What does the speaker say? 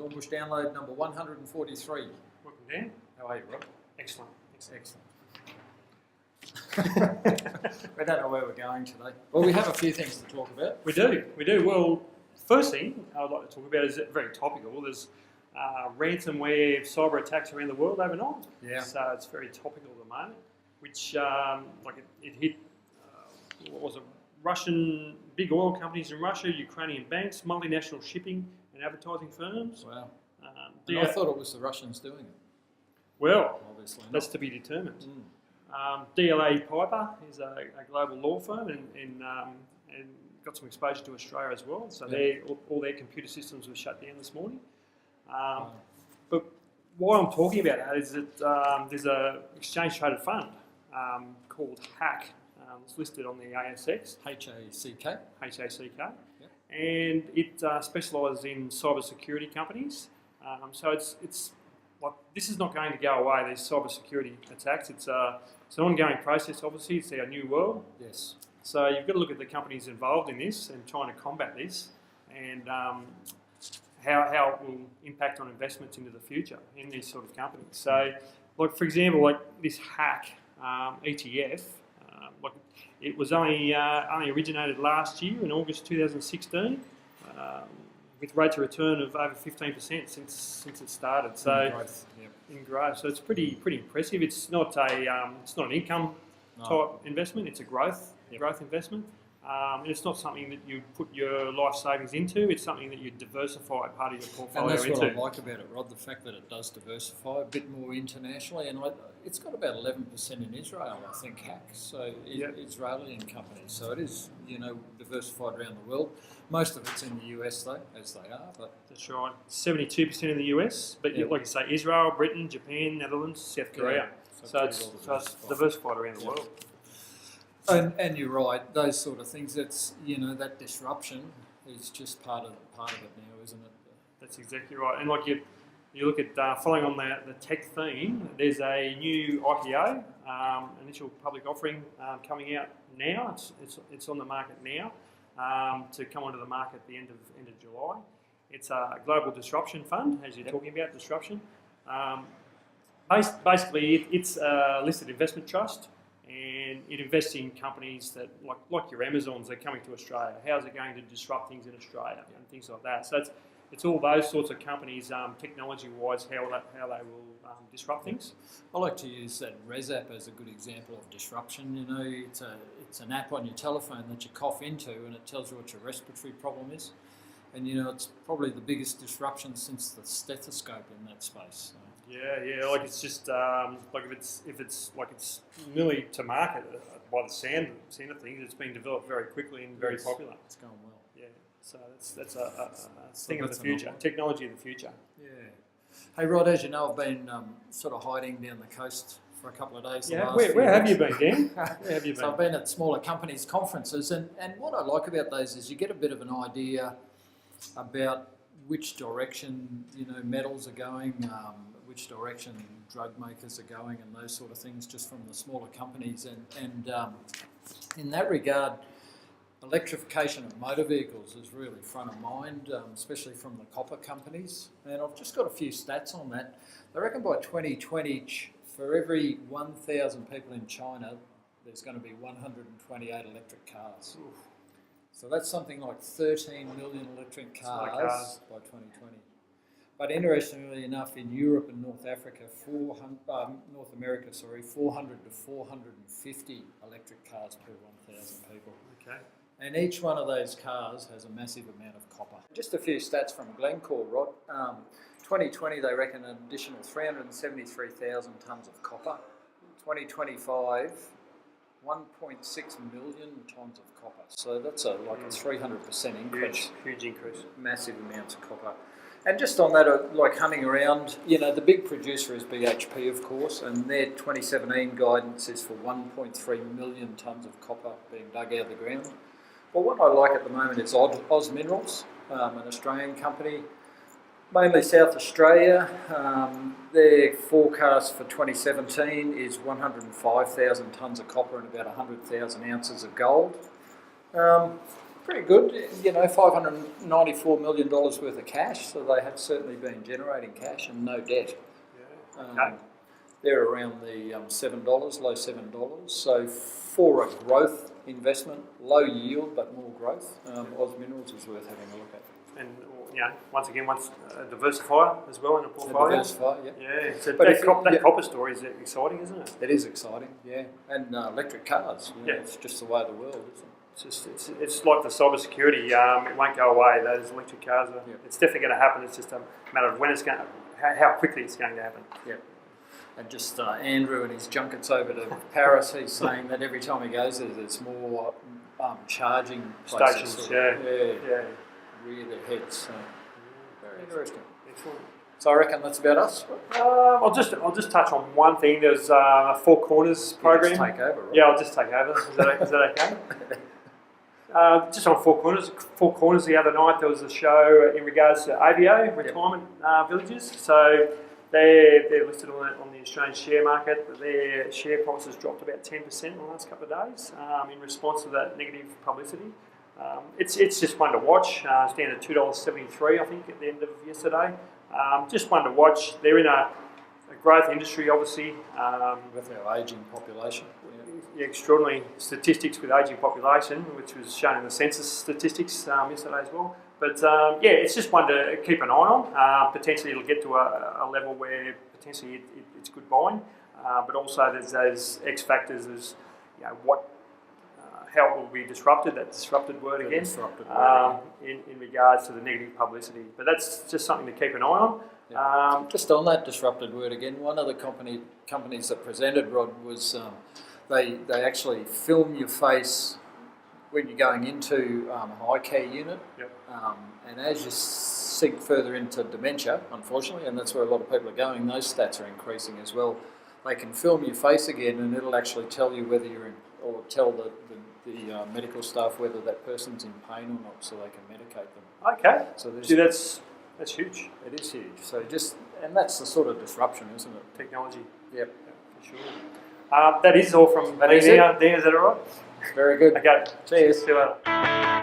Dornbusch download number 143. Welcome, Dan. How are you, Rob? Excellent. Excellent. We don't know where we're going today. Well, we have a few things to talk about. We do. Well, first thing I would like to talk about is very topical. There's ransomware cyber attacks around the world overnight. Yeah. So it's very topical at the moment, which it hit, what was it, Russian, big oil companies in Russia, Ukrainian banks, multinational shipping and advertising firms. Wow. I thought it was the Russians doing it. Well, obviously not. That's to be determined. DLA Piper is a global law firm and got some exposure to Australia as well. So all their computer systems were shut down this morning. But why I'm talking about that is that there's a exchange traded fund called HACK. It's listed on the ASX. HACK. HACK. And it specialises in cyber security companies. So it's like, this is not going to go away, these cyber security attacks. It's an ongoing process, obviously. It's our new world. Yes. So you've got to look at the companies involved in this and trying to combat this, and how it will impact on investments into the future in these sort of companies. So, like for example, like this HACK ETF, like it was only originated last year in August 2016. With rates of return of over 15% since it started. So in growth, so it's pretty impressive. It's not an income type investment. It's a growth investment, and it's not something that you put your life savings into. It's something that you diversify part of your portfolio into. And that's what I like about it, Rod. The fact that it does diversify a bit more internationally, and it's got about 11% in Israel, I think. HACK, so Israeli companies. So it is, diversified around the world. Most of it's in the US though, as they are. But that's right. 72% in the US, but like you say, Israel, Britain, Japan, Netherlands, South Korea. So it's diversified around the world. And you're right. Those sort of things. That's that disruption is just part of it now, isn't it? That's exactly right. And like you look at following on the tech theme, there's a new IPO, initial public offering coming out now. It's on the market now. To come onto the market at the end of July. It's a global disruption fund, as you're talking about, disruption. Basically, it's a listed investment trust, and it invests in companies that, like your Amazons, they're coming to Australia. How's it going to disrupt things in Australia and things like that? So it's all those sorts of companies, technology-wise, how they will disrupt things. I like to use that Res app as a good example of disruption. It's an app on your telephone that you cough into, and it tells you what your respiratory problem is. And it's probably the biggest disruption since the stethoscope in that space. So. Yeah. Like it's just like if it's nearly to market by the sound of things, it's been developed very quickly and very popular. It's going well. Yeah. So that's a thing of the future, technology of the future. Yeah. Hey Rod, as you know, I've been sort of hiding down the coast for a couple of days. Yeah. Where have you been, Dan? Where have you been? So I've been at smaller companies' conferences, and what I like about those is you get a bit of an idea about which direction metals are going, which direction drug makers are going, and those sort of things, just from the smaller companies. And in that regard, electrification of motor vehicles is really front of mind, especially from the copper companies. And I've just got a few stats on that. They reckon by 2020, for every 1,000 people in China, there's going to be 128 electric cars. Oof. So that's something like 13 million electric cars by 2020. But interestingly enough, in Europe and North America, 400 to 450 electric cars per 1,000 people. Okay. And each one of those cars has a massive amount of copper. Just a few stats from Glencore, Rod. 2020, they reckon an additional 373,000 tonnes of copper. 2025, 1.6 million tonnes of copper. So that's a 300% increase. Huge increase. Massive amounts of copper. And just on that, like hunting around, the big producer is BHP, of course, and their 2017 guidance is for 1.3 million tonnes of copper being dug out of the ground. Well, what I like at the moment is Oz Minerals, an Australian company, mainly South Australia. Their forecast for 2017 is 105,000 tonnes of copper and about 100,000 ounces of gold. Pretty good, you know, $594 million worth of cash, so they have certainly been generating cash and no debt. Yeah. Okay. They're around the $7, low $7. So for a growth investment, low yield but more growth, Oz Minerals is worth having a look at. And once again, a diversifier as well in the portfolio. Diversifier, yeah. Yeah. So But that copper story is exciting, isn't it? It is exciting, yeah. And electric cars, you know, Yeah. it's just the way of the world, isn't it? It's like the cyber security. It won't go away. Those electric cars are. Yeah. It's definitely going to happen. It's just a matter of when it's going, how quickly it's going to happen. Yeah. And just Andrew and his junkets over to Paris, he's saying that every time he goes there's more charging places. Stations. Yeah. Yeah. Rear their heads. So very interesting. Excellent. So I reckon that's about us. I'll just touch on one thing. There's a Four Corners program. You just take over, right? Yeah, I'll just take over. Is that okay? Just on Four Corners the other night there was a show in regards to AVO, retirement villages. So they're listed on the Australian share market. Their share price has dropped about 10% in the last couple of days in response to that negative publicity. It's just one to watch. Stand at $2.73, I think, at the end of yesterday. Just one to watch. They're in a growth industry, obviously. With our ageing population. Extraordinary statistics with ageing population, which was shown in the census statistics yesterday as well. But it's just one to keep an eye on. Potentially it'll get to a level where potentially it's good buying. But also there's those X factors as how it will be disrupted, that disrupted word again, in regards to the negative publicity. But that's just something to keep an eye on. Yeah. Just on that disrupted word again, one of the companies that presented, Rod, was they actually film your face when you're going into a high care unit. Yep. And as you sink further into dementia, unfortunately, and that's where a lot of people are going, those stats are increasing as well. They can film your face again and it'll actually tell you whether you're in, or tell the medical staff whether that person's in pain or not, so they can medicate them. Okay. So that's huge. It is huge. So and that's the sort of disruption, isn't it? Technology. Yep. For sure. That is all from me now. Is that all right? Very good. Okay. Cheers. See you later.